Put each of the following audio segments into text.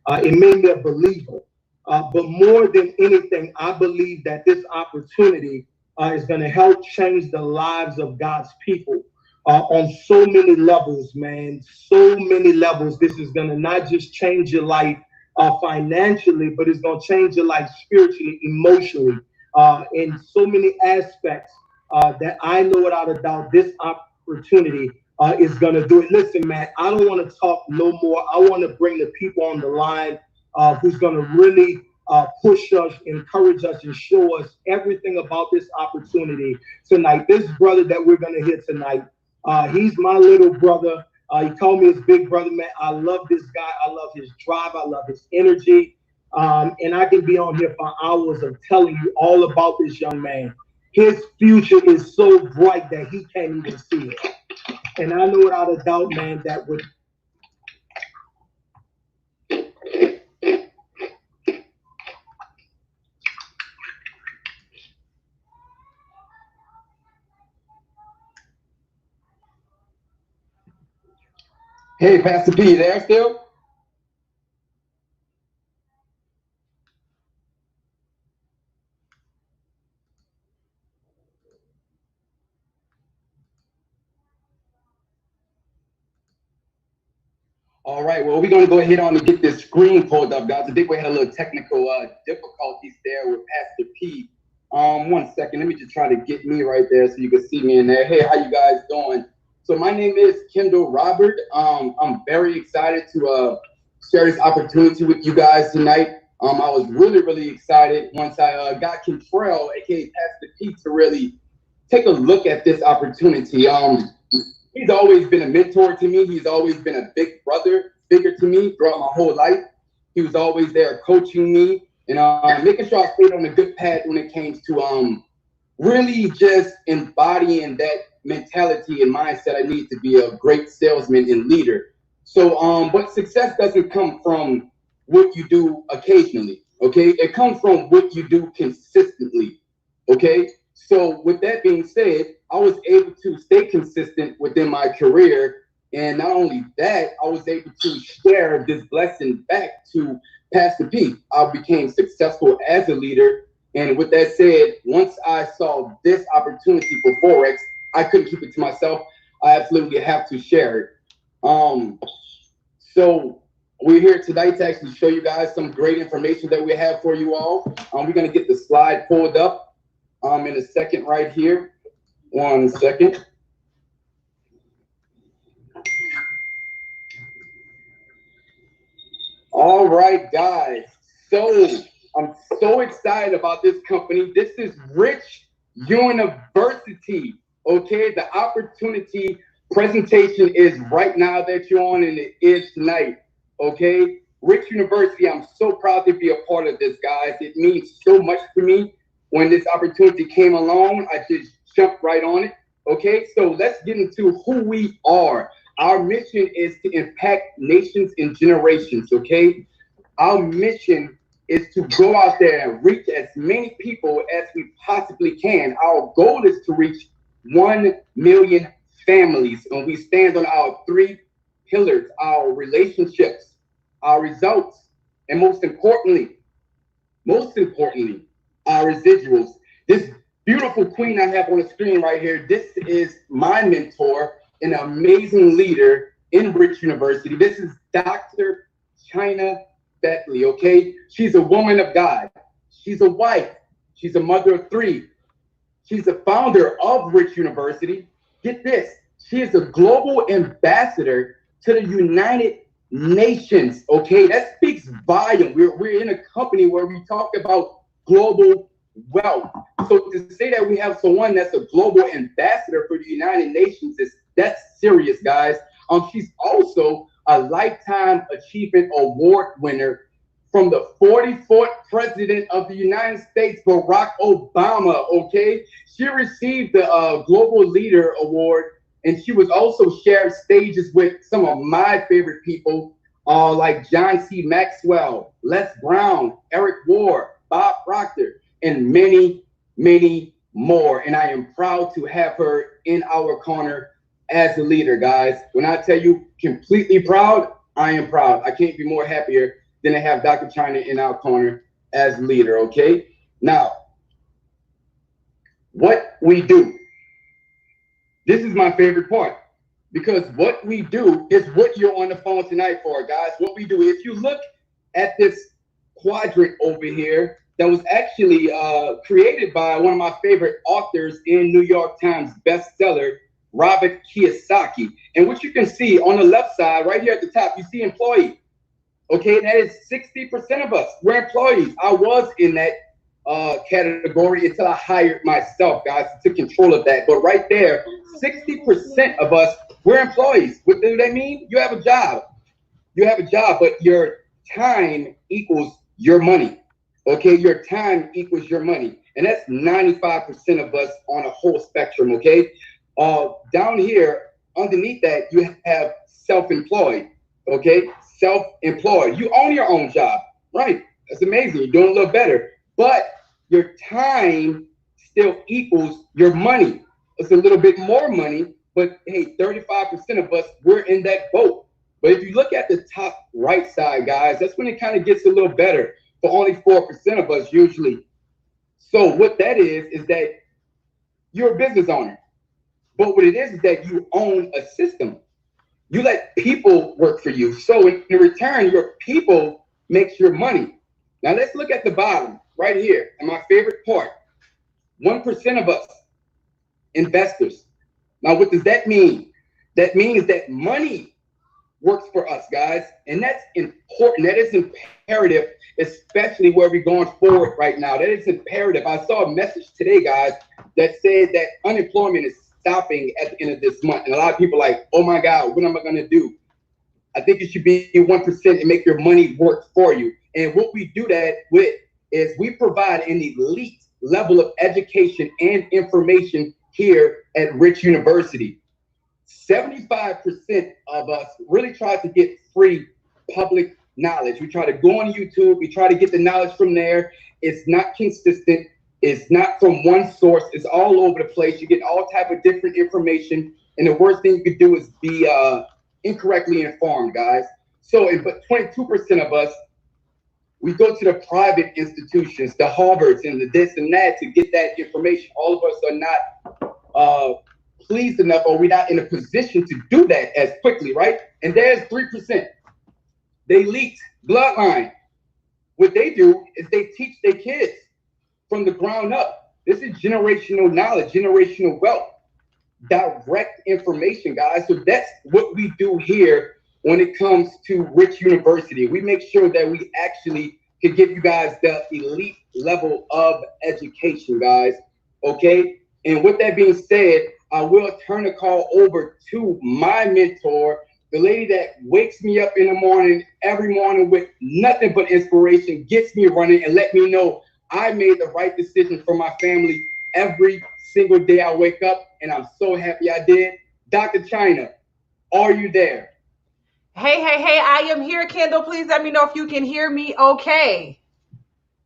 It made me a believer. But more than anything, I believe that this opportunity is going to help change the lives of God's people on so many levels, man. So many levels. This is going to not just change your life financially, but it's going to change your life spiritually, emotionally, in so many aspects that I know without a doubt this opportunity is going to do it. Listen, man, I don't want to talk no more. I want to bring the people on the line who's going to really push us, encourage us, and show us everything about this opportunity tonight. This brother that we're going to hear tonight, he's my little brother. He called me his big brother, man. I love this guy. I love his drive. I love his energy. And I can be on here for hours of telling you all about this young man. His future is so bright that he can't even see it. And I know without a doubt, man, that with Hey, Pastor P, you there still? All right, well, we're going to go ahead on and get this screen pulled up, guys. I think we had a little technical difficulties there with Pastor P. 1 second, let me just try to get me right there so you can see me in there. Hey, how you guys doing? So my name is Kendall Robert. I'm very excited to share this opportunity with you guys tonight. I was really excited once I got Contrell, aka Pastor P, to really take a look at this opportunity. He's always been a mentor to me. He's always been a big brother figure to me throughout my whole life. He was always there coaching me and making sure I stayed on a good path when it came to really just embodying that mentality and mindset I need to be a great salesman and leader. So, but success doesn't come from what you do occasionally, okay? It comes from what you do consistently, okay? So with that being said, I was able to stay consistent within my career. And not only that, I was able to share this blessing back to Pastor P. I became successful as a leader. And with that said, once I saw this opportunity for Forex, I couldn't keep it to myself. I absolutely have to share it. So we're here tonight to actually show you guys some great information that we have for you all. We're going to get the slide pulled up in a second right here. 1 second. All right, guys. So I'm so excited about this company. This is Rich University. Okay, the opportunity presentation is right now that you're on, and it is tonight. Okay, Rich University. I'm so proud to be a part of this, guys. It means so much to me. When this opportunity came along, I just jumped right on it. Okay, so let's get into who we are. Our mission is to impact nations and generations, okay? Our mission is to go out there and reach as many people as we possibly can. Our goal is to reach 1 million families, and we stand on our 3 pillars: our relationships, our results, and most importantly, our residuals. This beautiful queen I have on the screen right here, this is my mentor, an amazing leader in Rich University. This is Dr. China Beckley, okay? She's a woman of God. She's a wife. She's a mother of 3. She's the founder of Rich University. Get this, she is a global ambassador to the United Nations, okay? That speaks volume. We're in a company where we talk about global wealth. So to say that we have someone that's a global ambassador for the United Nations that's serious, guys. She's also a Lifetime Achievement Award winner from the 44th President of the United States, Barack Obama, okay? She received the Global Leader Award, and she was also shared stages with some of my favorite people, like John C. Maxwell, Les Brown, Eric Ward, Bob Proctor, and many, many more. And I am proud to have her in our corner as a leader, guys. When I tell you completely proud, I am proud. I can't be more happier than to have Dr. China in our corner as leader, okay? Now, what we do, this is my favorite part, because what we do is what you're on the phone tonight for, guys. What we do, if you look at this quadrant over here, that was actually created by one of my favorite authors in New York Times bestseller, Robert Kiyosaki. And what you can see on the left side, right here at the top, you see employee. Okay, that is 60% of us. We're employees. I was in that category until I hired myself, guys, to control of that. But right there, 60% of us, we're employees. What does that mean? You have a job. You have a job, but your time equals your money. Okay, your time equals your money. And that's 95% of us on a whole spectrum, okay? Down here, underneath that, you have self-employed, okay? Self-employed. You own your own job, right? That's amazing. You're doing a little better. But your time still equals your money. It's a little bit more money, but hey, 35% of us, we're in that boat. But if you look at the top right side, guys, that's when it kind of gets a little better for only 4% of us usually. So what that is that you're a business owner. But what it is that you own a system. You let people work for you. So in return, your people makes your money. Now let's look at the bottom right here. And my favorite part, 1% of us, investors. Now what does that mean? That means that money works for us, guys. And that's important. That is imperative, especially where we're going forward right now. That is imperative. I saw a message today, guys, that said that unemployment is stopping at the end of this month. And a lot of people are like, oh my God, what am I going to do? I think it should be 1% and make your money work for you. And what we do that with is we provide an elite level of education and information here at Rich University. 75% of us really try to get free public knowledge. We try to go on YouTube. We try to get the knowledge from there. It's not consistent. It's not from one source. It's all over the place. You get all type of different information. And the worst thing you could do is be incorrectly informed, guys. So, but 22% of us, we go to the private institutions, the Harvards and the this and that to get that information. All of us are not pleased enough, or we're not in a position to do that as quickly, right? And there's 3%. They leaked bloodline. What they do is they teach their kids from the ground up. This is generational knowledge, generational wealth, direct information, guys. So that's what we do here when it comes to Rich University. We make sure that we actually can give you guys the elite level of education, guys, okay? And with that being said, I will turn the call over to my mentor, the lady that wakes me up in the morning, every morning with nothing but inspiration, gets me running and let me know I made the right decision for my family every single day I wake up, and I'm so happy I did. Dr. China, are you there? Hey, I am here, Kendall. Please let me know if you can hear me okay.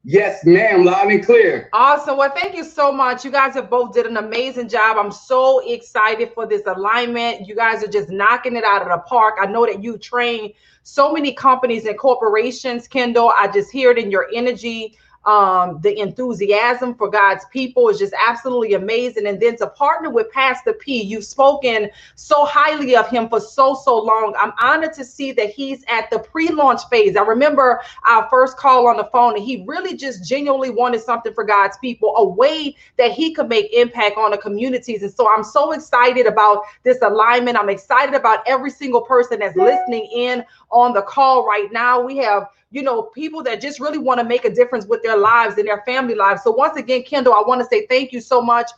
Yes, ma'am, loud and clear. Awesome. Well, thank you so much. You guys have both did an amazing job. I'm so excited for this alignment. You guys are just knocking it out of the park. I know that you train so many companies and corporations, Kendall. I just hear it in your energy. The enthusiasm for God's people is just absolutely amazing. And then to partner with Pastor P, you've spoken so highly of him for so long. I'm honored to see that he's at the pre-launch phase. I remember our first call on the phone, and he really just genuinely wanted something for God's people, a way that he could make impact on the communities. And so I'm so excited about this alignment. I'm excited about every single person that's listening in on the call right now. We have, you know, people that just really want to make a difference with their lives and their family lives. So once again, Kendall, I want to say thank you so much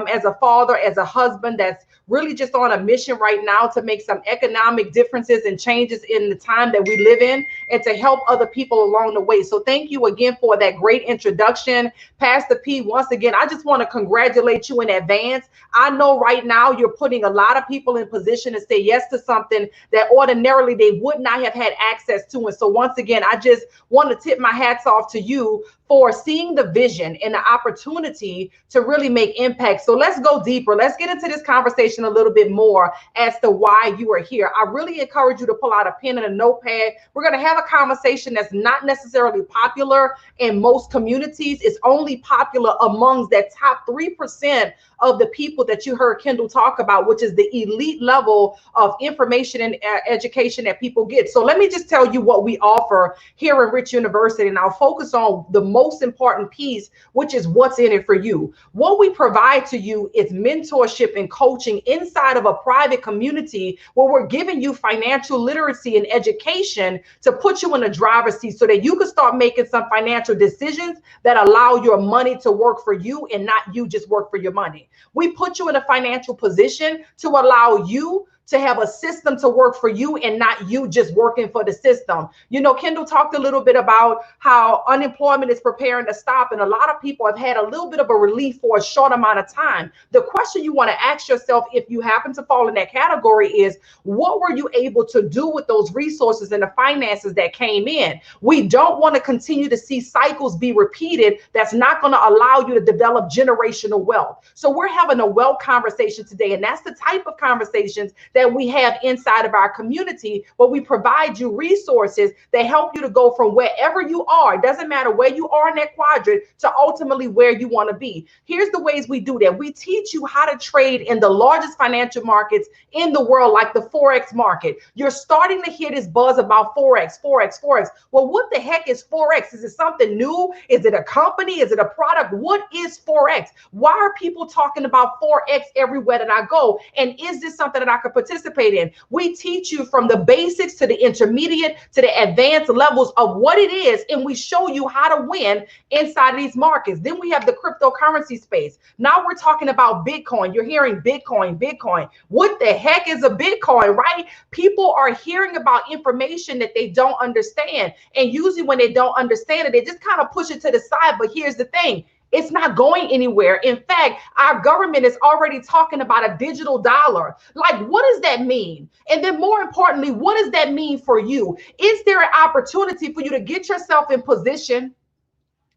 as a father, as a husband that's really just on a mission right now to make some economic differences and changes in the time that we live in and to help other people along the way. So thank you again for that great introduction. Pastor P, once again, I just want to congratulate you in advance. I know right now you're putting a lot of people in position to say yes to something that ordinarily they would not have had access to. And so once again, I just want to tip my hats off to you for seeing the vision and the opportunity to really make impact. So let's go deeper. Let's get into this conversation a little bit more as to why you are here. I really encourage you to pull out a pen and a notepad. We're going to have a conversation that's not necessarily popular in most communities. It's only popular amongst that top 3% of the people that you heard Kendall talk about, which is the elite level of information and education that people get. So let me just tell you what we offer here at Rich University, and I'll focus on the most important piece, which is what's in it for you. What we provide to you is mentorship and coaching inside of a private community where we're giving you financial literacy and education to put you in a driver's seat so that you can start making some financial decisions that allow your money to work for you and not you just work for your money. We put you in a financial position to allow you to have a system to work for you and not you just working for the system. You know, Kendall talked a little bit about how unemployment is preparing to stop, and a lot of people have had a little bit of a relief for a short amount of time. The question you want to ask yourself, if you happen to fall in that category, is what were you able to do with those resources and the finances that came in? We don't want to continue to see cycles be repeated. That's not going to allow you to develop generational wealth. So we're having a wealth conversation today, and that's the type of conversations that we have inside of our community, where we provide you resources that help you to go from wherever you are, it doesn't matter where you are in that quadrant, to ultimately where you want to be. Here's the ways we do that. We teach you how to trade in the largest financial markets in the world, like the Forex market. You're starting to hear this buzz about Forex. Well, what the heck is Forex? Is it something new? Is it a company? Is it a product? What is Forex? Why are people talking about Forex everywhere that I go? And is this something that I could participate in? We teach you from the basics to the intermediate to the advanced levels of what it is, and we show you how to win inside of these markets. Then we have the cryptocurrency space. Now we're talking about Bitcoin. You're hearing Bitcoin. What the heck is a Bitcoin, right? People are hearing about information that they don't understand, and usually when they don't understand it, they just kind of push it to the side. But here's the thing: it's not going anywhere. In fact, our government is already talking about a digital dollar. Like, what does that mean? And then more importantly, what does that mean for you? Is there an opportunity for you to get yourself in position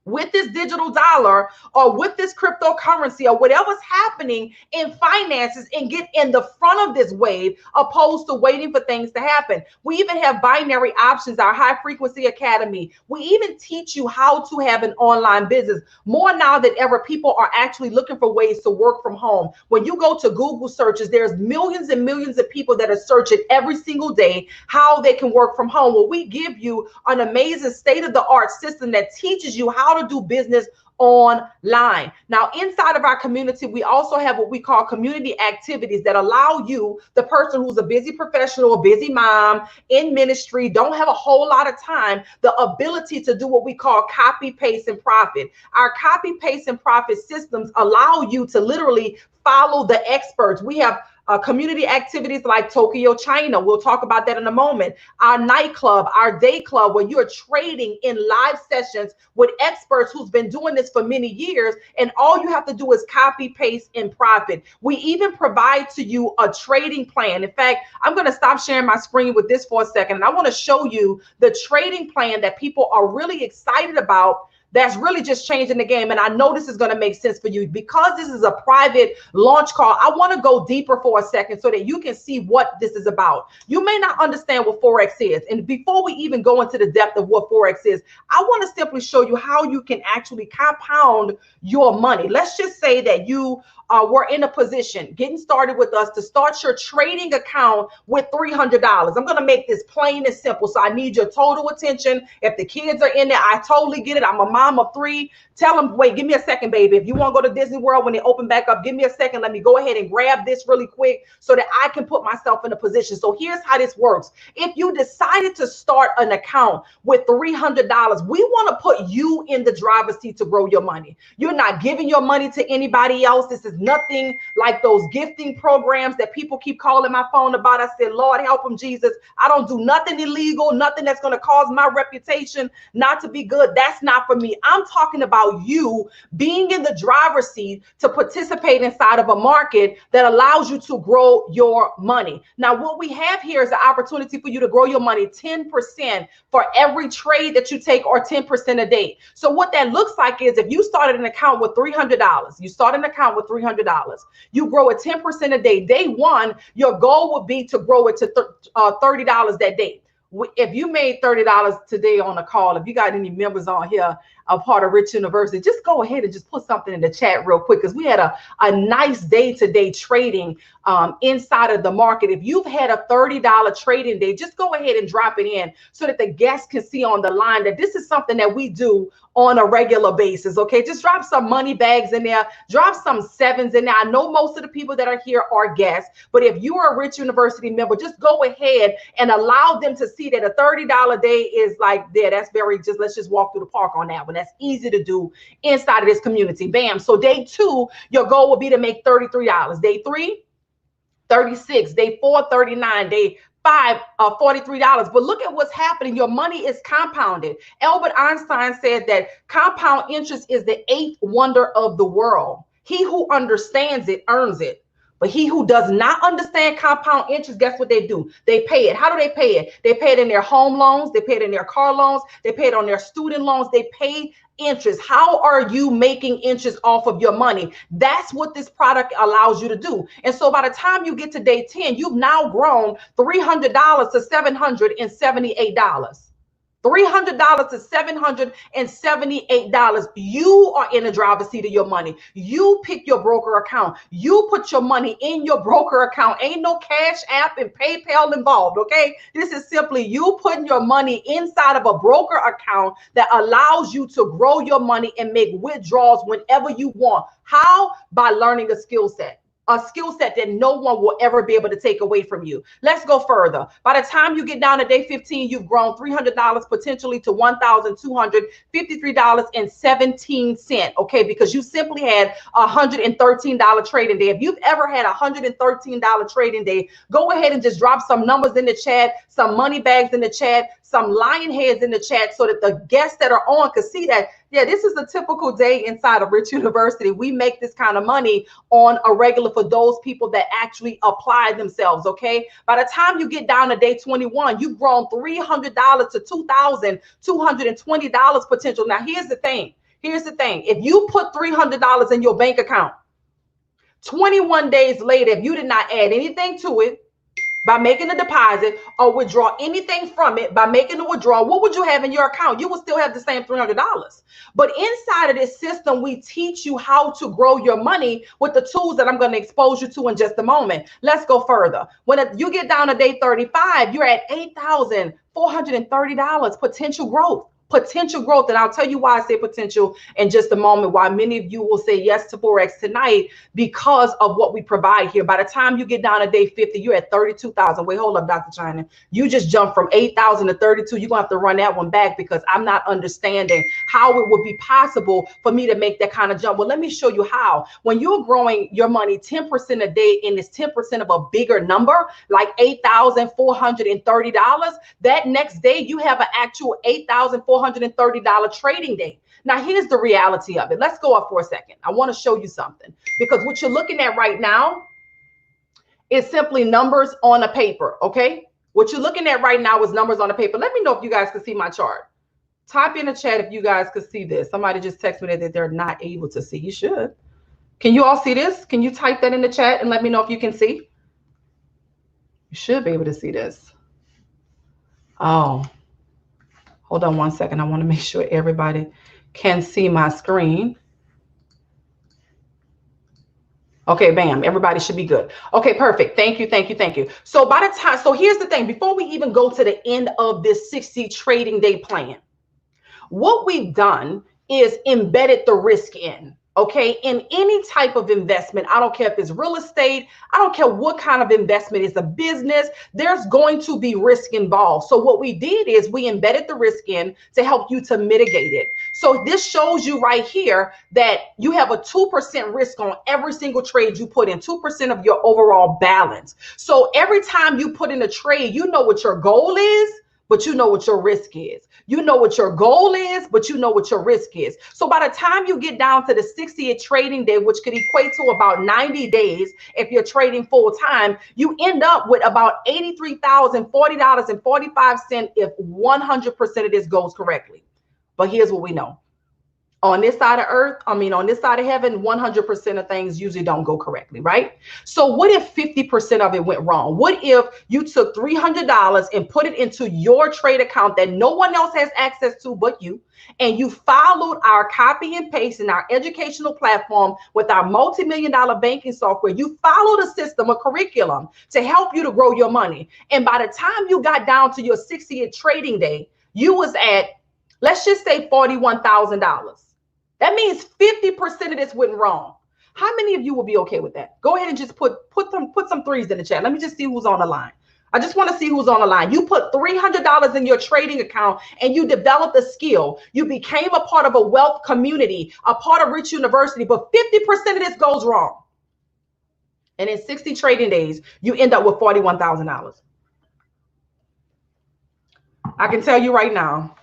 with this digital dollar or with this cryptocurrency or whatever's happening in finances and get in the front of this wave, opposed to waiting for things to happen? We even have binary options, our high frequency academy. We even teach you how to have an online business. More now than ever, people are actually looking for ways to work from home. When you go to Google searches, there's millions and millions of people that are searching every single day how they can work from home. Well, we give you an amazing state-of-the-art system that teaches you how to do business online. Now, inside of our community, we also have what we call community activities that allow you, the person who's a busy professional, a busy mom in ministry, don't have a whole lot of time, the ability to do what we call copy, paste, and profit. Our copy, paste, and profit systems allow you to literally follow the experts. We have community activities like Tokyo, China. We'll talk about that in a moment. Our nightclub, our day club, where you're trading in live sessions with experts who's been doing this for many years. And all you have to do is copy, paste, and profit. We even provide to you a trading plan. In fact, I'm going to stop sharing my screen with this for a second. And I want to show you the trading plan that people are really excited about, that's really just changing the game. And I know this is going to make sense for you. Because this is a private launch call, I want to go deeper for a second so that you can see what this is about. You may not understand what Forex is. And before we even go into the depth of what Forex is, I want to simply show you how you can actually compound your money. Let's just say that you were in a position getting started with us to start your trading account with $300. I'm going to make this plain and simple. So I need your total attention. If the kids are in there, I totally get it. I'm a mom of 3. Tell them, wait, give me a second, baby. If you want to go to Disney World when they open back up, give me a second. Let me go ahead and grab this really quick so that I can put myself in a position. So here's how this works. If you decided to start an account with $300, we want to put you in the driver's seat to grow your money. You're not giving your money to anybody else. This is nothing like those gifting programs that people keep calling my phone about. I said, Lord, help them, Jesus. I don't do nothing illegal, nothing that's going to cause my reputation not to be good. That's not for me. money. I'm talking about you being in the driver's seat to participate inside of a market that allows you to grow your money. Now, what we have here is an opportunity for you to grow your money 10% for every trade that you take, or 10% a day. So what that looks like is, if you started an account with $300, you start an account with $300, you grow it 10% a day. Day one, your goal would be to grow it to $30 that day. If you made $30 today on a call, if you got any members on here, a part of Rich University, just go ahead and just put something in the chat real quick, because we had a nice day-to-day trading inside of the market. If you've had a $30 trading day, just go ahead and drop it in so that the guests can see on the line that this is something that we do on a regular basis. Okay, just drop some money bags in there, drop some sevens in there. I know most of the people that are here are guests, but if you are a Rich University member, just go ahead and allow them to see that a $30 day is like, yeah, that's very, just let's just walk through the park on that one. That's easy to do inside of this community. Bam. So day two, your goal will be to make $33. Day three, 36. Day four, 39. Day five, $43. But look at what's happening. Your money is compounded. Albert Einstein said that compound interest is the eighth wonder of the world. He who understands it earns it. But he who does not understand compound interest, guess what they do? They pay it. How do they pay it? They pay it in their home loans. They pay it in their car loans. They pay it on their student loans. They pay interest. How are you making interest off of your money? That's what this product allows you to do. And so by the time you get to day 10, you've now grown $300 to $778. $300 to $778. You are in the driver's seat of your money. You pick your broker account. You put your money in your broker account. Ain't no Cash App and PayPal involved, okay? This is simply you putting your money inside of a broker account that allows you to grow your money and make withdrawals whenever you want. How? By learning a skill set. A skill set that no one will ever be able to take away from you. Let's go further. By the time you get down to day 15, you've grown $300 potentially to $1,253.17. Okay, because you simply had a $113 trading day. If you've ever had a $113 trading day, go ahead and just drop some numbers in the chat, some money bags in the chat, some lion heads in the chat, so that the guests that are on can see that, yeah, this is a typical day inside of Rich University. We make this kind of money on a regular for those people that actually apply themselves, okay? By the time you get down to day 21, you've grown $300 to $2,220 potential. Now, here's the thing. Here's the thing. If you put $300 in your bank account, 21 days later, if you did not add anything to it, by making a deposit or withdraw anything from it, by making a withdrawal, what would you have in your account? You would still have the same $300. But inside of this system, we teach you how to grow your money with the tools that I'm going to expose you to in just a moment. Let's go further. When you get down to day 35, you're at $8,430 potential growth. Potential growth. And I'll tell you why I say potential in just a moment, why many of you will say yes to Forex tonight, because of what we provide here. By the time you get down to day 50, you're at 32,000. Wait, hold up, Dr. China. You just jumped from 8,000 to 32. You're going to have to run that one back, because I'm not understanding how it would be possible for me to make that kind of jump. Well, let me show you how. When you're growing your money 10% a day, and it's 10% of a bigger number, like $8,430, that next day you have an actual $8,430 trading day. Now, here's the reality of it. Let's go up for a second. I want to show you something, because what you're looking at right now is simply numbers on a paper. Okay. What you're looking at right now is numbers on a paper. Let me know if you guys can see my chart. Type in the chat if you guys could see this. Somebody just texted me that they're not able to see. You should. Can you all see this? Can you type that in the chat and let me know if you can see? You should be able to see this. Oh, hold on one second. I want to make sure everybody can see my screen. Okay, bam. Everybody should be good. Okay, perfect. Thank you, thank you, thank you. So by the time, so here's the thing. Before we even go to the end of this 60 trading day plan, what we've done is embedded the risk in. Okay, in any type of investment, I don't care if it's real estate, I don't care what kind of investment, it's a business, there's going to be risk involved. So what we did is we embedded the risk in to help you to mitigate it. So this shows you right here that you have a 2% risk on every single trade you put in, 2% of your overall balance. So every time you put in a trade, you know what your goal is, but you know what your risk is. You know what your goal is, but you know what your risk is. So by the time you get down to the 60th trading day, which could equate to about 90 days if you're trading full time, you end up with about $83,040.45 if 100% of this goes correctly. But here's what we know. On this side of earth, on this side of heaven, 100% of things usually don't go correctly, right? So what if 50% of it went wrong? What if you took $300 and put it into your trade account that no one else has access to but you, and you followed our copy and paste in our educational platform with our multi-million-dollar banking software? You followed a system, a curriculum to help you to grow your money. And by the time you got down to your 60th trading day, you was at, let's just say, $41,000. That means 50% of this went wrong. How many of you will be okay with that? Go ahead and just put some threes in the chat. Let me just see who's on the line. I just want to see who's on the line. You put $300 in your trading account and you developed a skill. You became a part of a wealth community, a part of Rich University, but 50% of this goes wrong. And in 60 trading days, you end up with $41,000. I can tell you right now,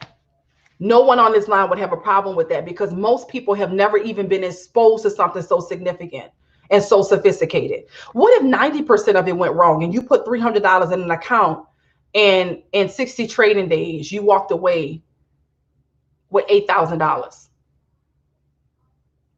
no one on this line would have a problem with that, because most people have never even been exposed to something so significant and so sophisticated. What if 90% of it went wrong and you put $300 in an account and in 60 trading days, you walked away with $8,000?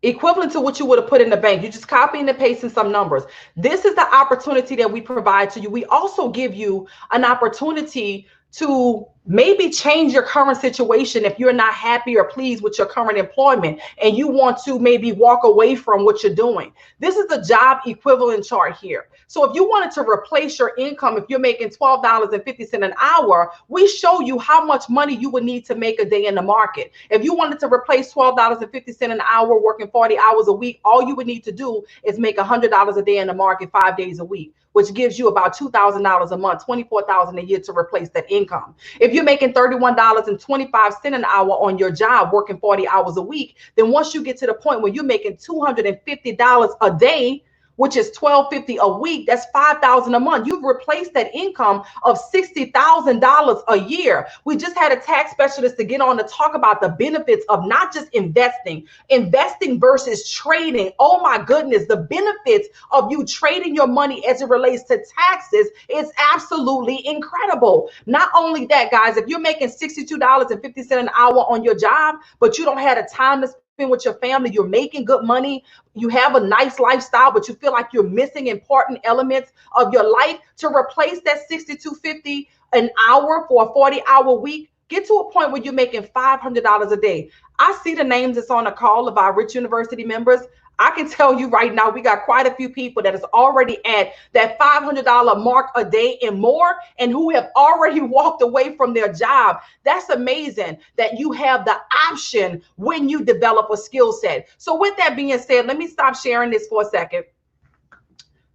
Equivalent to what you would have put in the bank. You just copying and pasting some numbers. This is the opportunity that we provide to you. We also give you an opportunity to maybe change your current situation if you're not happy or pleased with your current employment and you want to maybe walk away from what you're doing. This is the job equivalent chart here. So if you wanted to replace your income, if you're making $12.50 an hour, we show you how much money you would need to make a day in the market. If you wanted to replace $12.50 an hour working 40 hours a week, all you would need to do is make $100 a day in the market 5 days a week, which gives you about $2,000 a month, $24,000 a year to replace that income. If you're making $31.25 an hour on your job, working 40 hours a week, then once you get to the point where you're making $250 a day, which is $1,250 a week, that's $5,000 a month. You've replaced that income of $60,000 a year. We just had a tax specialist to get on to talk about the benefits of not just investing versus trading. Oh my goodness, the benefits of you trading your money as it relates to taxes is absolutely incredible. Not only that, guys, if you're making $62.50 an hour on your job, but you don't have the time to spend with your family, you're making good money, you have a nice lifestyle, but you feel like you're missing important elements of your life, to replace that $62.50 an hour for a 40-hour week, get to a point where you're making $500 a day. I see the names that's on the call of our Rich University members. I can tell you right now, we got quite a few people that is already at that $500 mark a day and more, and who have already walked away from their job. That's amazing that you have the option when you develop a skill set. So with that being said, let me stop sharing this for a second.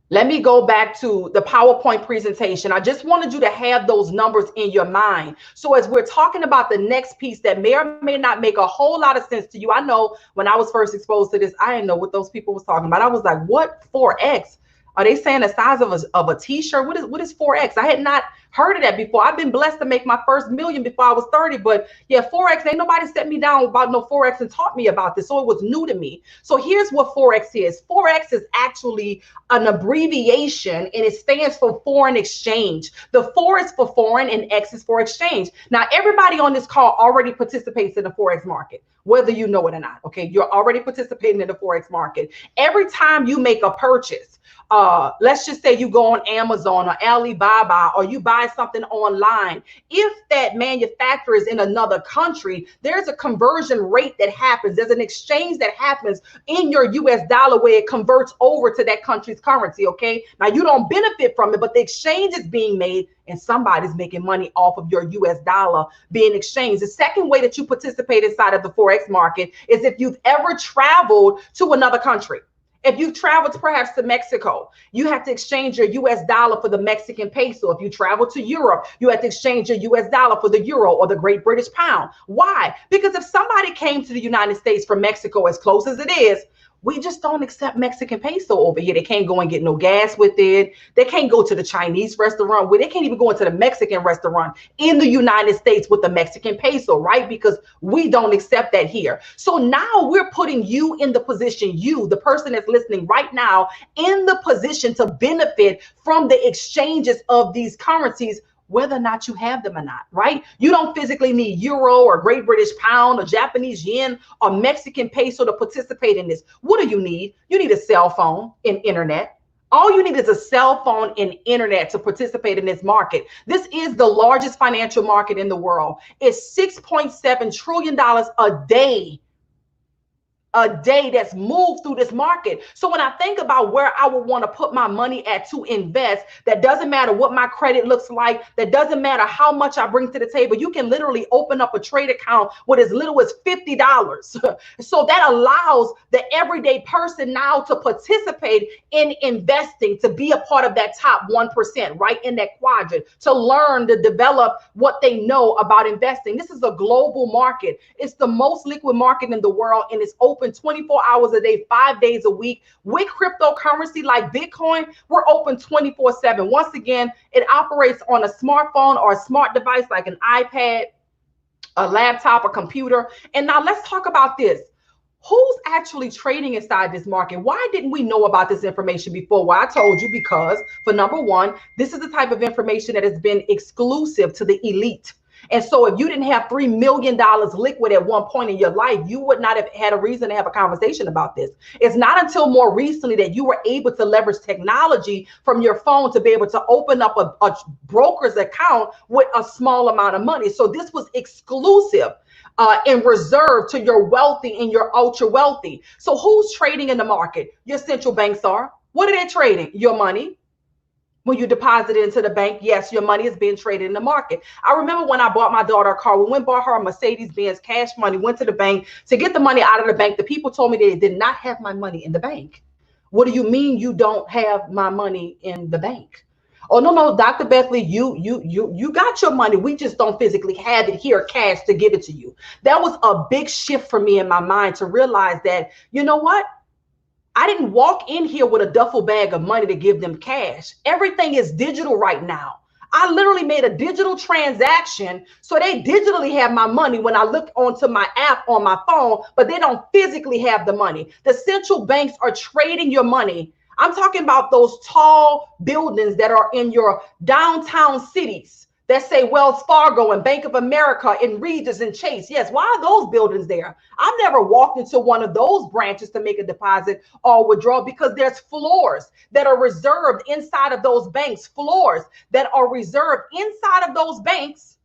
Let me go back to the PowerPoint presentation. I just wanted you to have those numbers in your mind. So as we're talking about the next piece that may or may not make a whole lot of sense to you. I know when I was first exposed to this, I didn't know what those people was talking about. I was like, what 4X? Are they saying the size of a t-shirt? What is 4X? I had not heard of that before. I've been blessed to make my first million before I was 30, but yeah, 4X, ain't nobody set me down about no 4X and taught me about this. So it was new to me. So here's what 4X is. 4X is actually an abbreviation, and it stands for foreign exchange. The 4 is for foreign and X is for exchange. Now, everybody on this call already participates in the 4X market, whether you know it or not. Okay, you're already participating in the 4X market. Every time you make a purchase, let's just say you go on Amazon or Alibaba, or you buy something online. If that manufacturer is in another country, there's a conversion rate that happens. There's an exchange that happens in your US dollar where it converts over to that country's currency. Okay, now you don't benefit from it, but the exchange is being made and somebody's making money off of your US dollar being exchanged. The second way that you participate inside of the 4X market is if you've ever traveled to another country. If you've traveled perhaps to Mexico, you have to exchange your US dollar for the Mexican peso. If you travel to Europe, you have to exchange your US dollar for the euro or the Great British pound. Why? Because if somebody came to the United States from Mexico, as close as it is, We just don't accept Mexican peso over here. They can't go and get no gas with it. They can't go to the Chinese restaurant with it. They can't even go into the Mexican restaurant in the United States with the Mexican peso, right? Because we don't accept that here. So now we're putting you in the position, you, the person that's listening right now, in the position to benefit from the exchanges of these currencies, whether or not you have them or not, right? You don't physically need euro or Great British pound or Japanese yen or Mexican peso to participate in this. What do you need? You need a cell phone and internet. All you need is a cell phone and internet to participate in this market. This is the largest financial market in the world. It's $6.7 trillion a day that's moved through this market. So when I think about where I would want to put my money at to invest, that doesn't matter what my credit looks like, that doesn't matter how much I bring to the table. You can literally open up a trade account with as little as $50. So that allows the everyday person now to participate in investing, to be a part of that top 1%, right in that quadrant, to learn, to develop what they know about investing. This is a global market. It's the most liquid market in the world, and it's open 24 hours a day, 5 days a week. With cryptocurrency like Bitcoin, we're open 24/7. Once again, it operates on a smartphone or a smart device like an iPad, a laptop, a computer. And now let's talk about this. Who's actually trading inside this market? Why didn't we know about this information before? Well, I told you, because for number one, this is the type of information that has been exclusive to the elite. And so if you didn't have $3 million liquid at one point in your life, you would not have had a reason to have a conversation about this. It's not until more recently that you were able to leverage technology from your phone to be able to open up a broker's account with a small amount of money. So this was exclusive and reserved to your wealthy and your ultra wealthy. So who's trading in the market? Your central banks are. What are they trading? Your money. When you deposit it into the bank, yes, your money is being traded in the market. I remember when I bought my daughter a car, we went and bought her a Mercedes-Benz cash money, went to the bank to get the money out of the bank. The people told me they did not have my money in the bank. What do you mean you don't have my money in the bank? Oh, no, Dr. Bethley, you got your money. We just don't physically have it here, cash, to give it to you. That was a big shift for me in my mind to realize that, you know what? I didn't walk in here with a duffel bag of money to give them cash. Everything is digital right now. I literally made a digital transaction, so they digitally have my money when I look onto my app on my phone, but they don't physically have the money. The central banks are trading your money. I'm talking about those tall buildings that are in your downtown cities that say Wells Fargo and Bank of America and Regis and Chase. Yes, why are those buildings there? I've never walked into one of those branches to make a deposit or withdraw, because there's floors that are reserved inside of those banks, floors that are reserved inside of those banks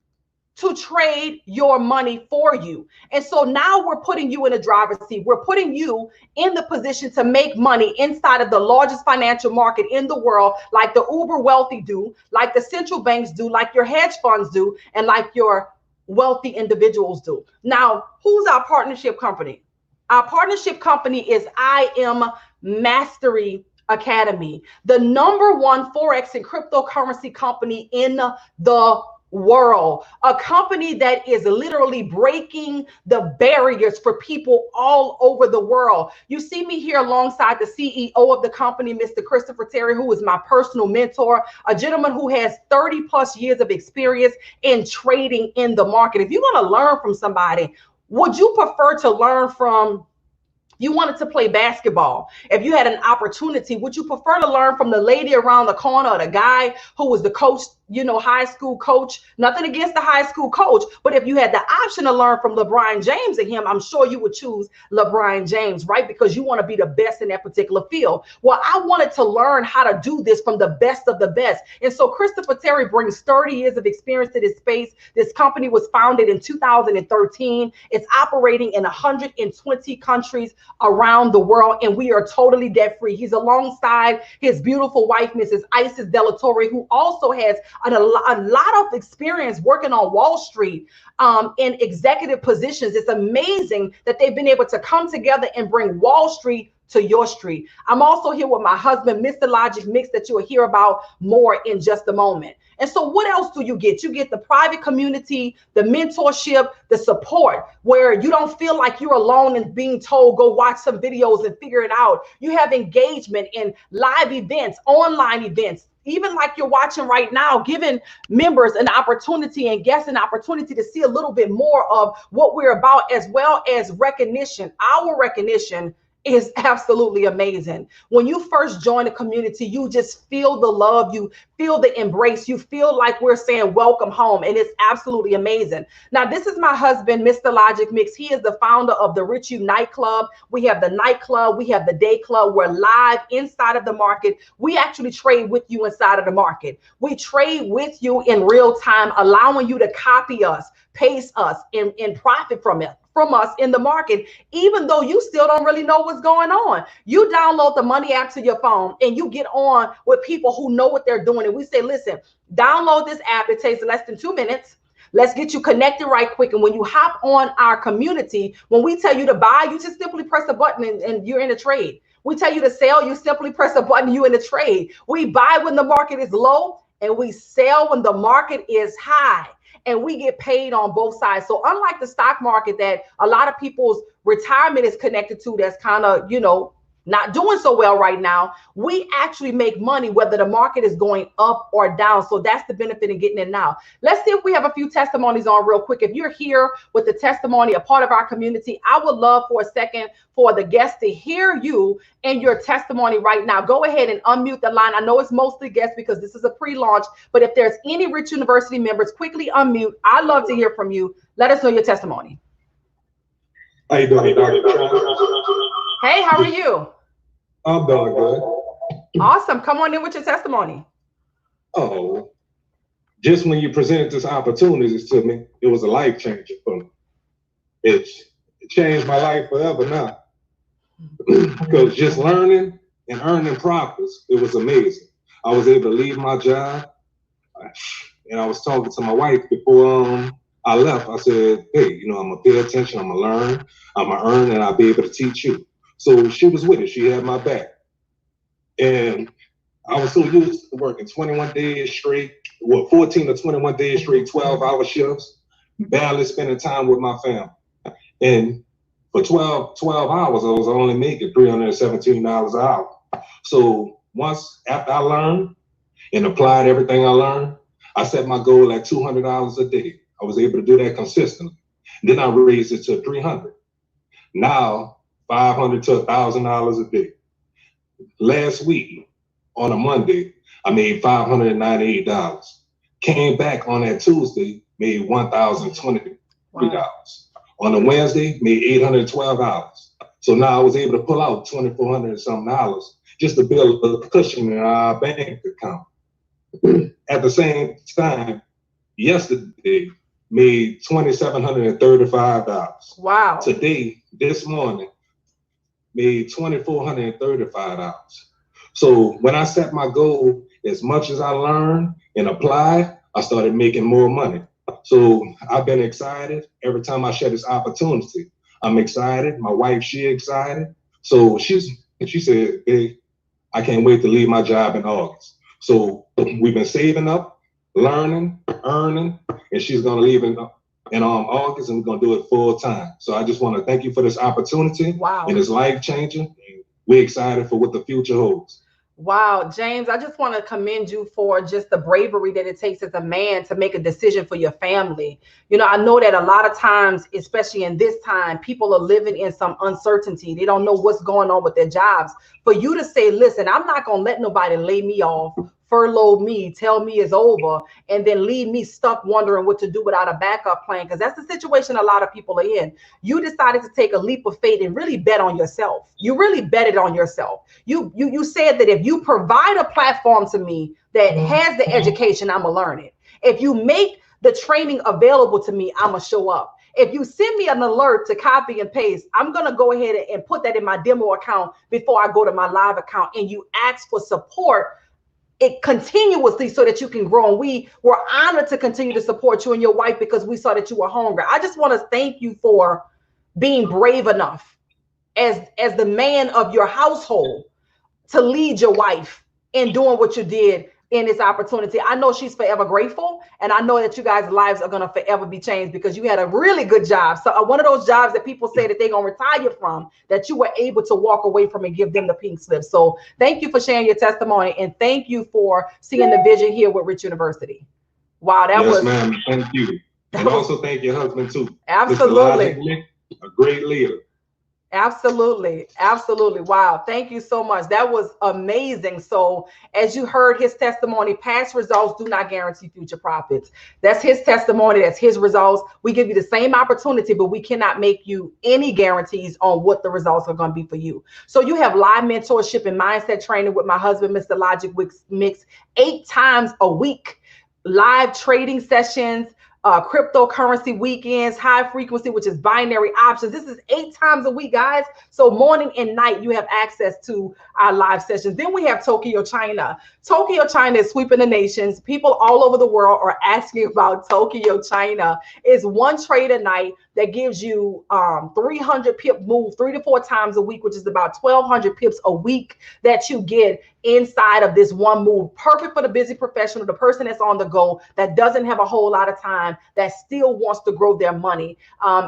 to trade your money for you. And so now we're putting you in a driver's seat. We're putting you in the position to make money inside of the largest financial market in the world, like the uber wealthy do, like the central banks do, like your hedge funds do, and like your wealthy individuals do. Now, who's our partnership company? Our partnership company is I Am Mastery Academy, the #1 Forex and cryptocurrency company in the world, a company that is literally breaking the barriers for people all over the world. You see me here alongside the CEO of the company, Mr. Christopher Terry, who is my personal mentor, a gentleman who has 30 plus years of experience in trading in the market. If you want to learn from somebody, would you prefer to learn from, you wanted to play basketball, if you had an opportunity, would you prefer to learn from the lady around the corner or the guy who was the coach, you know, high school coach? Nothing against the high school coach, but if you had the option to learn from LeBron James and him, I'm sure you would choose LeBron James, right? Because you want to be the best in that particular field. Well, I wanted to learn how to do this from the best of the best. And so Christopher Terry brings 30 years of experience to this space. This company was founded in 2013. It's operating in 120 countries around the world, and we are totally debt free. He's alongside his beautiful wife, Mrs. Isis Delatorre, who also has a lot of experience working on Wall Street in executive positions. It's amazing that they've been able to come together and bring Wall Street to your street. I'm also here with my husband, Mr. Logic Mix, that you'll hear about more in just a moment. And so what else do you get? You get the private community, the mentorship, the support, where you don't feel like you're alone and being told, go watch some videos and figure it out. You have engagement in live events, online events, even like you're watching right now, giving members an opportunity and guests an opportunity to see a little bit more of what we're about, as well as recognition. Our recognition is absolutely amazing. When you first join the community, you just feel the love, you feel the embrace, you feel like we're saying welcome home, and it's absolutely amazing. Now, this is my husband, Mr. Logic Mix. He is the founder of the Rich You Nightclub. We have the nightclub, we have the day club. We're live inside of the market. We actually trade with you inside of the market. We trade with you in real time, allowing you to copy us, paste us, and profit from us in the market, even though you still don't really know what's going on. You download the Money app to your phone and you get on with people who know what they're doing. And we say, listen, download this app. It takes less than 2 minutes. Let's get you connected right quick. And when you hop on our community, when we tell you to buy, you just simply press a button and you're in a trade. We tell you to sell, you simply press a button, you're in a trade. We buy when the market is low and we sell when the market is high. And we get paid on both sides. So unlike the stock market that a lot of people's retirement is connected to, that's kind of, you know, not doing so well right now, we actually make money whether the market is going up or down. So that's the benefit in getting in now. Let's see if we have a few testimonies on real quick. If you're here with the testimony, a part of our community, I would love for a second for the guests to hear you and your testimony right now. Go ahead and unmute the line. I know it's mostly guests because this is a pre-launch, but if there's any Rich University members, quickly unmute. I'd love to hear from you. Let us know your testimony. How you doing, Dr. Hey, how are you? I'm doing good. Awesome. Come on in with your testimony. Oh, just when you presented this opportunities to me, it was a life changer for me. It changed my life forever now. Because just learning and earning profits, it was amazing. I was able to leave my job, and I was talking to my wife before I left. I said, hey, you know, I'm gonna pay attention, I'm gonna learn, I'm gonna earn, and I'll be able to teach you. So she was with it. She had my back. And I was so used to working 21 days straight, 14 to 21 days straight, 12-hour shifts, barely spending time with my family. And for 12 hours, I was only making $317 an hour. So once after I learned and applied everything I learned, I set my goal at $200 a day. I was able to do that consistently. Then I raised it to $300. Now, $500 to $1,000 a day. Last week, on a Monday, I made $598. Came back on that Tuesday, made $1,023. Wow. On a Wednesday, made $812. So now I was able to pull out $2,400 and something just to build a cushion in our bank account. At the same time, yesterday, made $2,735. Wow. Today, this morning, made $2,435. So when I set my goal, as much as I learned and applied, I started making more money. So I've been excited every time I share this opportunity. I'm excited. My wife, she excited. So she said, hey, I can't wait to leave my job in August. So we've been saving up, learning, earning, and she's gonna leave in August, and we're gonna do it full time. So I just want to thank you for this opportunity. Wow. And it's life changing. We're excited for what the future holds. Wow, James, I just want to commend you for just the bravery that it takes as a man to make a decision for your family. You know, I know that a lot of times, especially in this time, people are living in some uncertainty. They don't know what's going on with their jobs. For you to say, listen, I'm not going to let nobody lay me off, furlough me, tell me it's over, and then leave me stuck wondering what to do without a backup plan, because that's the situation a lot of people are in. You decided to take a leap of faith and really bet on yourself. You really betted on yourself. You said that if you provide a platform to me that has the education, I'm gonna learn it. If you make the training available to me, I'm gonna show up. If you send me an alert to copy and paste, I'm going to go ahead and put that in my demo account before I go to my live account. And you ask for support it continuously so that you can grow. And we were honored to continue to support you and your wife because we saw that you were hungry. I just want to thank you for being brave enough as the man of your household to lead your wife in doing what you did in this opportunity. I know she's forever grateful, and I know that you guys' lives are going to forever be changed because you had a really good job. So one of those jobs that people say that they're going to retire from, that you were able to walk away from and give them the pink slip. So thank you for sharing your testimony, and thank you for seeing the vision here with Rich University. Wow, that was. Yes, ma'am. Thank you. And also thank your husband too. Absolutely. A great leader. Absolutely. Absolutely. Wow. Thank you so much. That was amazing. So as you heard his testimony, past results do not guarantee future profits. That's his testimony. That's his results. We give you the same opportunity, but we cannot make you any guarantees on what the results are going to be for you. So you have live mentorship and mindset training with my husband, Mr. Logic Mix, 8 times a week, live trading sessions, cryptocurrency weekends, high frequency, which is binary options. This is 8 times a week, guys. So morning and night, you have access to our live sessions. Then we have Tokyo China. Tokyo China is sweeping the nations. People all over the world are asking about Tokyo China. It's one trade a night that gives you 300 pip move 3 to 4 times a week, which is about 1,200 pips a week that you get inside of this one move. Perfect for the busy professional, the person that's on the go, that doesn't have a whole lot of time, that still wants to grow their money.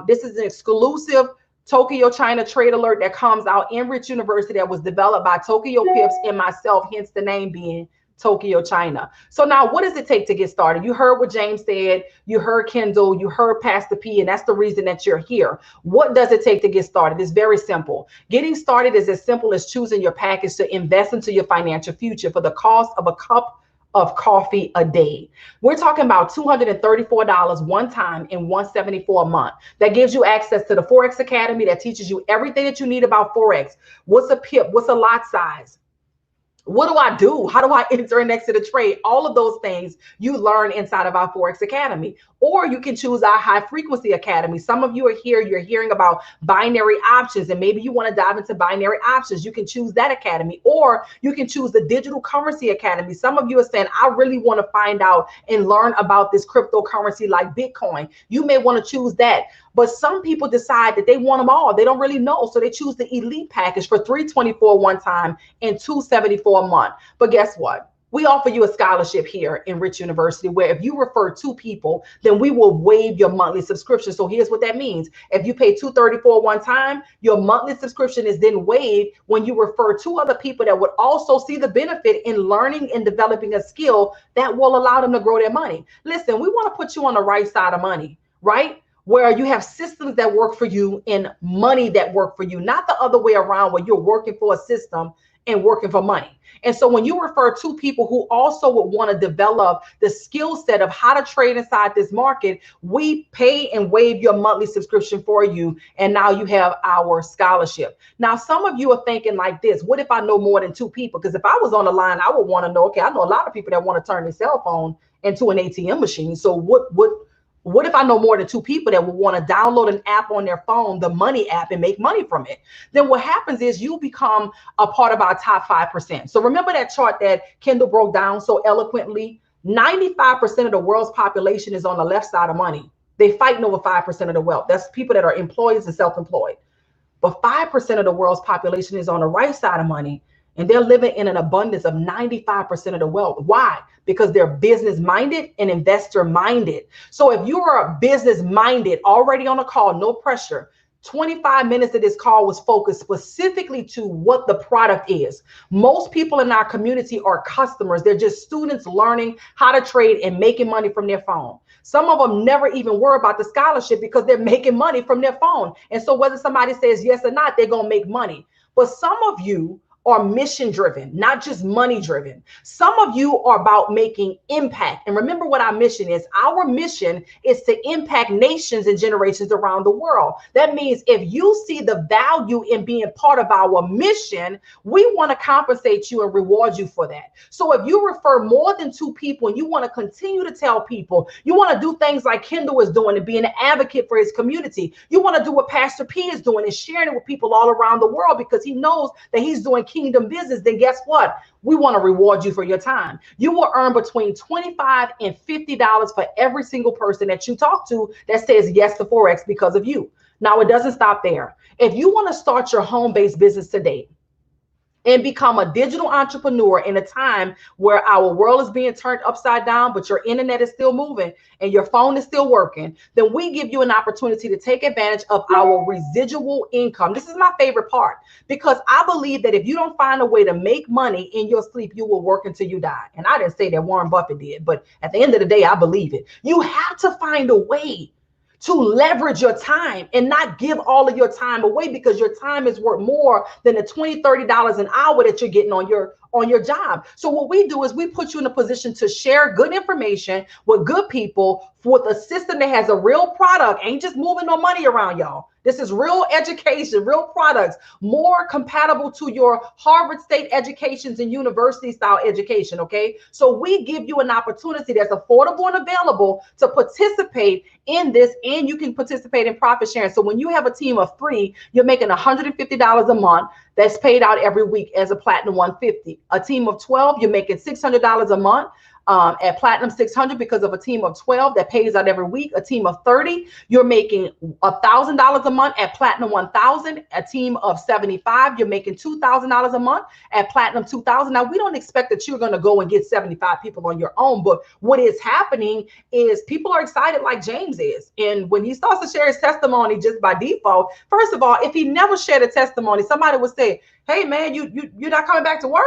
This is an exclusive Tokyo China trade alert that comes out in Rich University that was developed by Tokyo Pips and myself, hence the name being Tokyo China. So now what does it take to get started? You heard what James said, you heard Kendall, you heard Pastor P, and that's the reason that you're here. What does it take to get started? It's very simple. Getting started is as simple as choosing your package to invest into your financial future for the cost of a cup of coffee a day. We're talking about $234 one time and $174 a month. That gives you access to the Forex Academy that teaches you everything that you need about Forex. What's a pip? What's a lot size? What do I do? How do I enter and exit a trade? All of those things you learn inside of our Forex Academy. Or you can choose our High Frequency Academy. Some of you are here, you're hearing about binary options, and maybe you want to dive into binary options. You can choose that academy. Or you can choose the Digital Currency Academy. Some of you are saying, I really want to find out and learn about this cryptocurrency like Bitcoin. You may want to choose that. But some people decide that they want them all. They don't really know. So they choose the elite package for $324 one time and $274 a month. But guess what? We offer you a scholarship here in Rich University where if you refer 2 people, then we will waive your monthly subscription. So here's what that means. If you pay $234 one time, your monthly subscription is then waived when you refer 2 other people that would also see the benefit in learning and developing a skill that will allow them to grow their money. Listen, we want to put you on the right side of money, right? Where you have systems that work for you and money that work for you, not the other way around where you're working for a system and working for money. And so when you refer 2 people who also would want to develop the skill set of how to trade inside this market, we pay and waive your monthly subscription for you. And now you have our scholarship. Now, some of you are thinking like this, what if I know more than 2 people? Because if I was on the line, I would want to know, okay, I know a lot of people that want to turn their cell phone into an ATM machine. So what if I know more than 2 people that will want to download an app on their phone, the Money app, and make money from it? Then what happens is you become a part of our top 5%. So remember that chart that Kendall broke down so eloquently? 95% of the world's population is on the left side of money. They fighting over 5% of the wealth. That's people that are employees and self-employed. But 5% of the world's population is on the right side of money. And they're living in an abundance of 95% of the wealth. Why? Because they're business minded and investor minded. So if you are business minded, already on a call, no pressure, 25 minutes of this call was focused specifically to what the product is. Most people in our community are customers. They're just students learning how to trade and making money from their phone. Some of them never even worry about the scholarship because they're making money from their phone. And so whether somebody says yes or not, they're going to make money. But some of you are mission driven, not just money driven. Some of you are about making impact. And remember what our mission is. Our mission is to impact nations and generations around the world. That means if you see the value in being part of our mission, we want to compensate you and reward you for that. So if you refer more than 2 people and you want to continue to tell people, you want to do things like Kendall is doing and being an advocate for his community. You want to do what Pastor P is doing and sharing it with people all around the world because he knows that he's doing kingdom business, then guess what? We want to reward you for your time. You will earn between $25 and $50 for every single person that you talk to that says yes to Forex because of you. Now, it doesn't stop there. If you want to start your home-based business today and become a digital entrepreneur in a time where our world is being turned upside down, but your internet is still moving and your phone is still working, then we give you an opportunity to take advantage of our residual income. This is my favorite part, because I believe that if you don't find a way to make money in your sleep, you will work until you die. And I didn't say that Warren Buffett did, but at the end of the day, I believe it. You have to find a way to leverage your time and not give all of your time away, because your time is worth more than the $20, $30 an hour that you're getting on your job. So what we do is we put you in a position to share good information with good people with a system that has a real product. Ain't just moving no money around, y'all. This is real education, real products, more compatible to your Harvard State educations and university style education, okay? So we give you an opportunity that's affordable and available to participate in this, and you can participate in profit sharing. So when you have a team of 3, you're making $150 a month. That's paid out every week as a Platinum 150. A team of 12, you're making $600 a month. At Platinum 600, because of a team of 12 that pays out every week. A team of 30, you're making $1,000 a month at Platinum 1000. A team of 75, you're making $2,000 a month at Platinum 2000. Now, we don't expect that you're going to go and get 75 people on your own, but what is happening is people are excited like James is. And when he starts to share his testimony just by default, first of all, if he never shared a testimony, somebody would say, hey man, you're not coming back to work?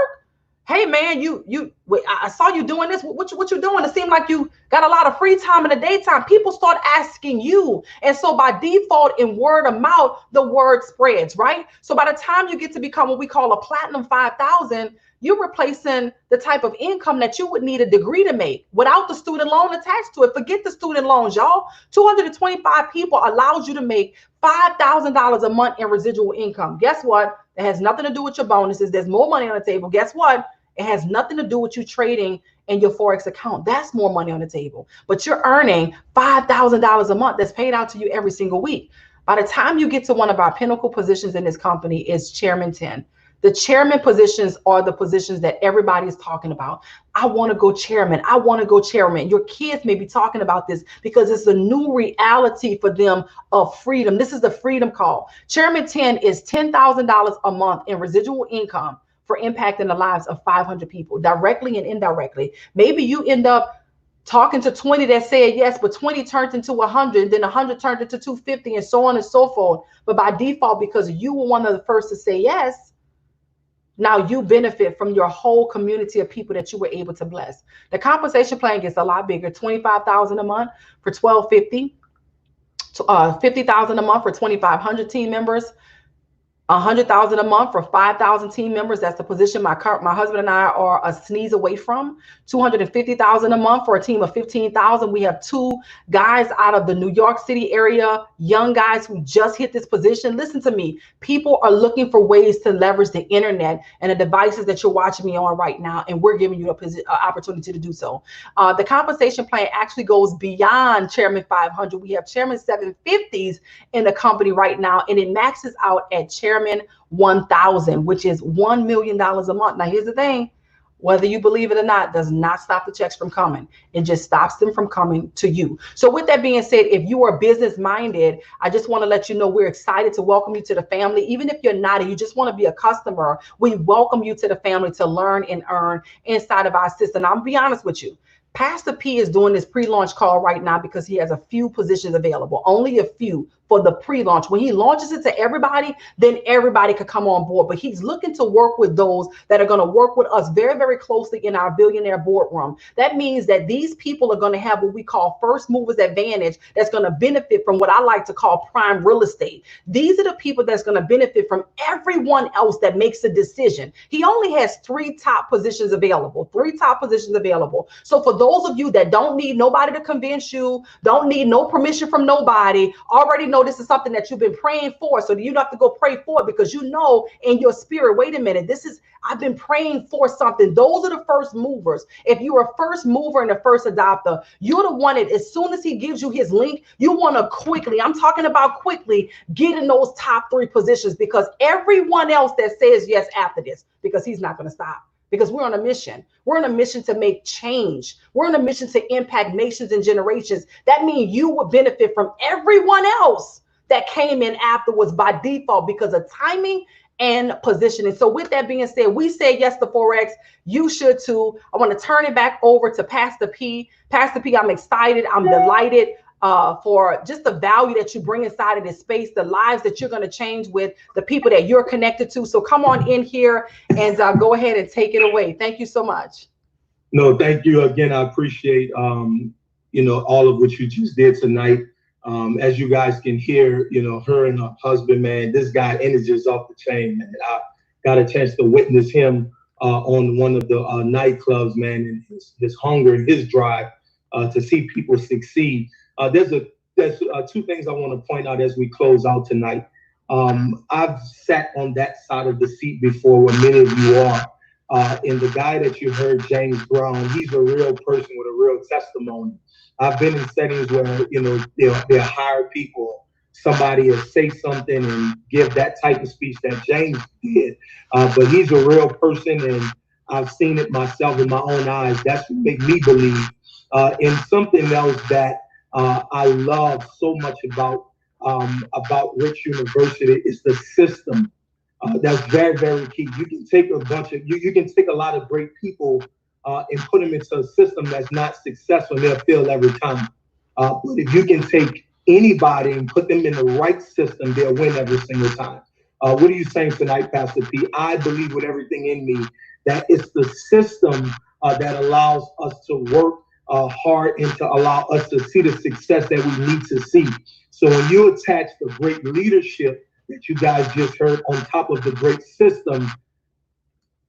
Hey man, I saw you doing this. What you doing? It seemed like you got a lot of free time in the daytime. People start asking you. And so by default, in word of mouth, the word spreads, right? So by the time you get to become what we call a Platinum 5000, you're replacing the type of income that you would need a degree to make without the student loan attached to it. Forget the student loans, y'all. 225 people allows you to make $5,000 a month in residual income. Guess what? It has nothing to do with your bonuses. There's more money on the table. Guess what? It has nothing to do with you trading in your Forex account. That's more money on the table. But you're earning $5,000 a month that's paid out to you every single week. By the time you get to one of our pinnacle positions in this company is Chairman 10. The chairman positions are the positions that everybody is talking about. I want to go chairman. I want to go chairman. Your kids may be talking about this because it's a new reality for them of freedom. This is the freedom call. Chairman 10 is $10,000 a month in residual income for impacting the lives of 500 people, directly and indirectly. Maybe you end up talking to 20 that said yes, but 20 turned into 100, then 100 turned into 250, and so on and so forth. But by default, because you were one of the first to say yes, now you benefit from your whole community of people that you were able to bless. The compensation plan gets a lot bigger. $25,000 a month for 1250, $50,000 a month for 2,500 team members, $100,000 a month for 5,000 team members. That's the position my husband and I are a sneeze away from. $250,000 a month for a team of 15,000. We have 2 guys out of the New York City area, young guys who just hit this position. Listen to me. People are looking for ways to leverage the internet and the devices that you're watching me on right now, and we're giving you an opportunity to do so. The compensation plan actually goes beyond Chairman 500. We have Chairman 750s in the company right now, and it maxes out at Chairman 1000, which is $1 million a month. Now, here's the thing. Whether you believe it or not, does not stop the checks from coming. It just stops them from coming to you. So with that being said, if you are business minded, I just want to let you know we're excited to welcome you to the family. Even if you're not and you just want to be a customer, we welcome you to the family to learn and earn inside of our system. I'll be honest with you. Pastor P is doing this pre-launch call right now because he has a few positions available, only a few for the pre-launch. When he launches it to everybody, then everybody could come on board. But he's looking to work with those that are going to work with us very, very closely in our billionaire boardroom. That means that these people are going to have what we call first movers advantage that's going to benefit from what I like to call prime real estate. These are the people that's going to benefit from everyone else that makes a decision. He only has 3 top positions available, 3 top positions available. So for those of you that don't need nobody to convince you, don't need no permission from nobody, already know this is something that you've been praying for. So you don't have to go pray for it because you know in your spirit, wait a minute, I've been praying for something. Those are the first movers. If you're a first mover and a first adopter, you're the one that as soon as he gives you his link, you want to quickly, I'm talking about quickly, get in those top 3 positions, because everyone else that says yes after this, because he's not going to stop. Because we're on a mission. We're on a mission to make change. We're on a mission to impact nations and generations. That means you will benefit from everyone else that came in afterwards by default because of timing and positioning. So with that being said, we say yes to Forex. You should too. I want to turn it back over to Pastor P. Pastor P, I'm excited. I'm delighted for just the value that you bring inside of this space, the lives that you're going to change with the people that you're connected to. So come on in here and go ahead and take it away. Thank you so much. No, thank you again. I appreciate, all of what you just did tonight. As you guys can hear, her and her husband, man, this guy energy is off the chain, man. I got a chance to witness him on one of the nightclubs, man, and his hunger and his drive to see people succeed. There's two things I want to point out as we close out tonight. I've sat on that side of the seat before where many of you are. And the guy that you heard, James Brown, he's a real person with a real testimony. I've been in settings where, they'll hire people, somebody will say something and give that type of speech that James did. But he's a real person, and I've seen it myself in my own eyes. That's what made me believe. And something else that I love so much about Rich University is the system. That's very, very key. You can take you can take a lot of great people and put them into a system that's not successful, and they'll fail every time. But if you can take anybody and put them in the right system, they'll win every single time. What are you saying tonight, Pastor P? I believe with everything in me that it's the system that allows us to work hard and to allow us to see the success that we need to see. So when you attach the great leadership that you guys just heard on top of the great system,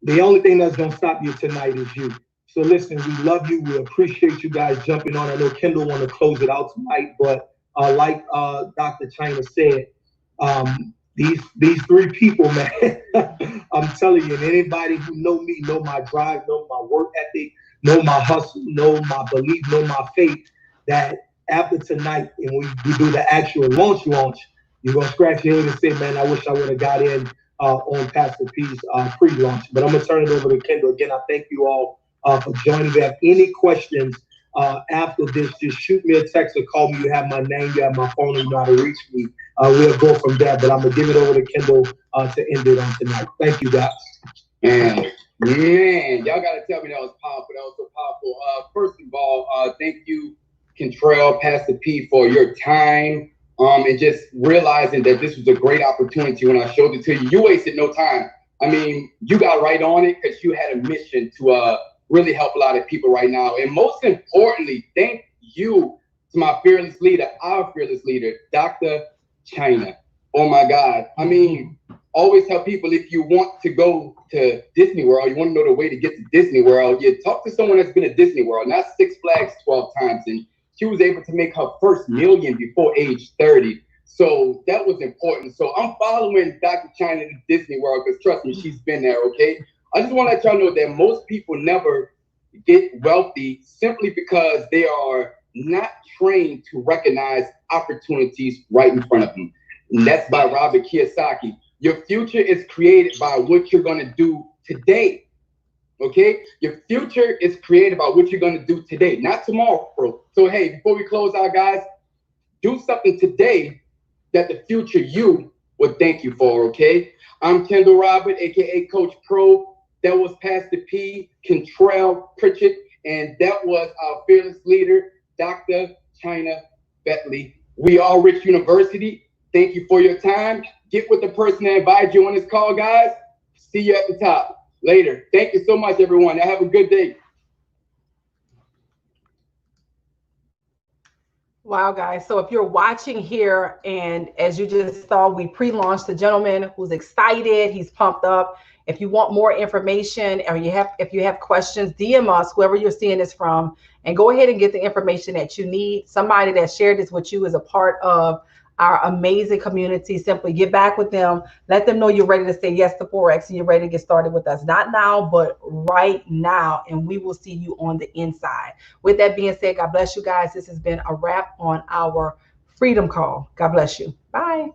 the only thing that's going to stop you tonight is you. So listen, we love you. We appreciate you guys jumping on. I know Kendall want to close it out tonight, but like Dr. China said, these three people, man, I'm telling you, and anybody who know me, know my drive, know my work ethic, know my hustle, know my belief, know my faith, that after tonight, and we do the actual launch, you're going to scratch your head and say, man, I wish I would have got in on Pastor P's pre-launch. But I'm going to turn it over to Kendall. Again, I thank you all for joining. If you have any questions after this, just shoot me a text or call me. You have my name, you have my phone, and you know how to reach me. We'll go from there. But I'm going to give it over to Kendall to end it on tonight. Thank you, guys. Man, y'all got to tell me that was powerful. That was so powerful. First of all, thank you, Kentrell, Pastor P, for your time. And just realizing that this was a great opportunity when I showed it to you. You wasted no time. I mean, you got right on it because you had a mission to really help a lot of people right now. And most importantly, thank you to my fearless leader, our fearless leader, Dr. China. Oh my God. I mean, always tell people, if you want to go to Disney World, you want to know the way to get to Disney World, you talk to someone that's been at Disney World, not Six Flags 12 times. And she was able to make her first million before age 30. So that was important. So I'm following Dr. China to Disney World because trust me, she's been there, okay? I just want to let y'all know that most people never get wealthy simply because they are not trained to recognize opportunities right in front of them. And that's by Robert Kiyosaki. Your future is created by what you're going to do today. Okay, your future is created by what you're going to do today, not tomorrow. So, hey, before we close out, guys, do something today that the future you will thank you for. Okay, I'm Kendall Robert, aka Coach Pro. That was Pastor P, Kentrell Pritchett, and that was our fearless leader, Dr. China Bentley. We are Rich University. Thank you for your time. Get with the person that invited you on this call, guys. See you at the top. Later. Thank you so much, everyone. Have a good day. Wow, guys. So if you're watching here, and as you just saw, we pre-launched the gentleman who's excited. He's pumped up. If you want more information, or if you have questions, DM us, whoever you're seeing this from, and go ahead and get the information that you need. Somebody that shared this with you is a part of our amazing community. Simply get back with them. Let them know you're ready to say yes to Forex and you're ready to get started with us. Not now, but right now. And we will see you on the inside. With that being said, God bless you guys. This has been a wrap on our Freedom Call. God bless you. Bye.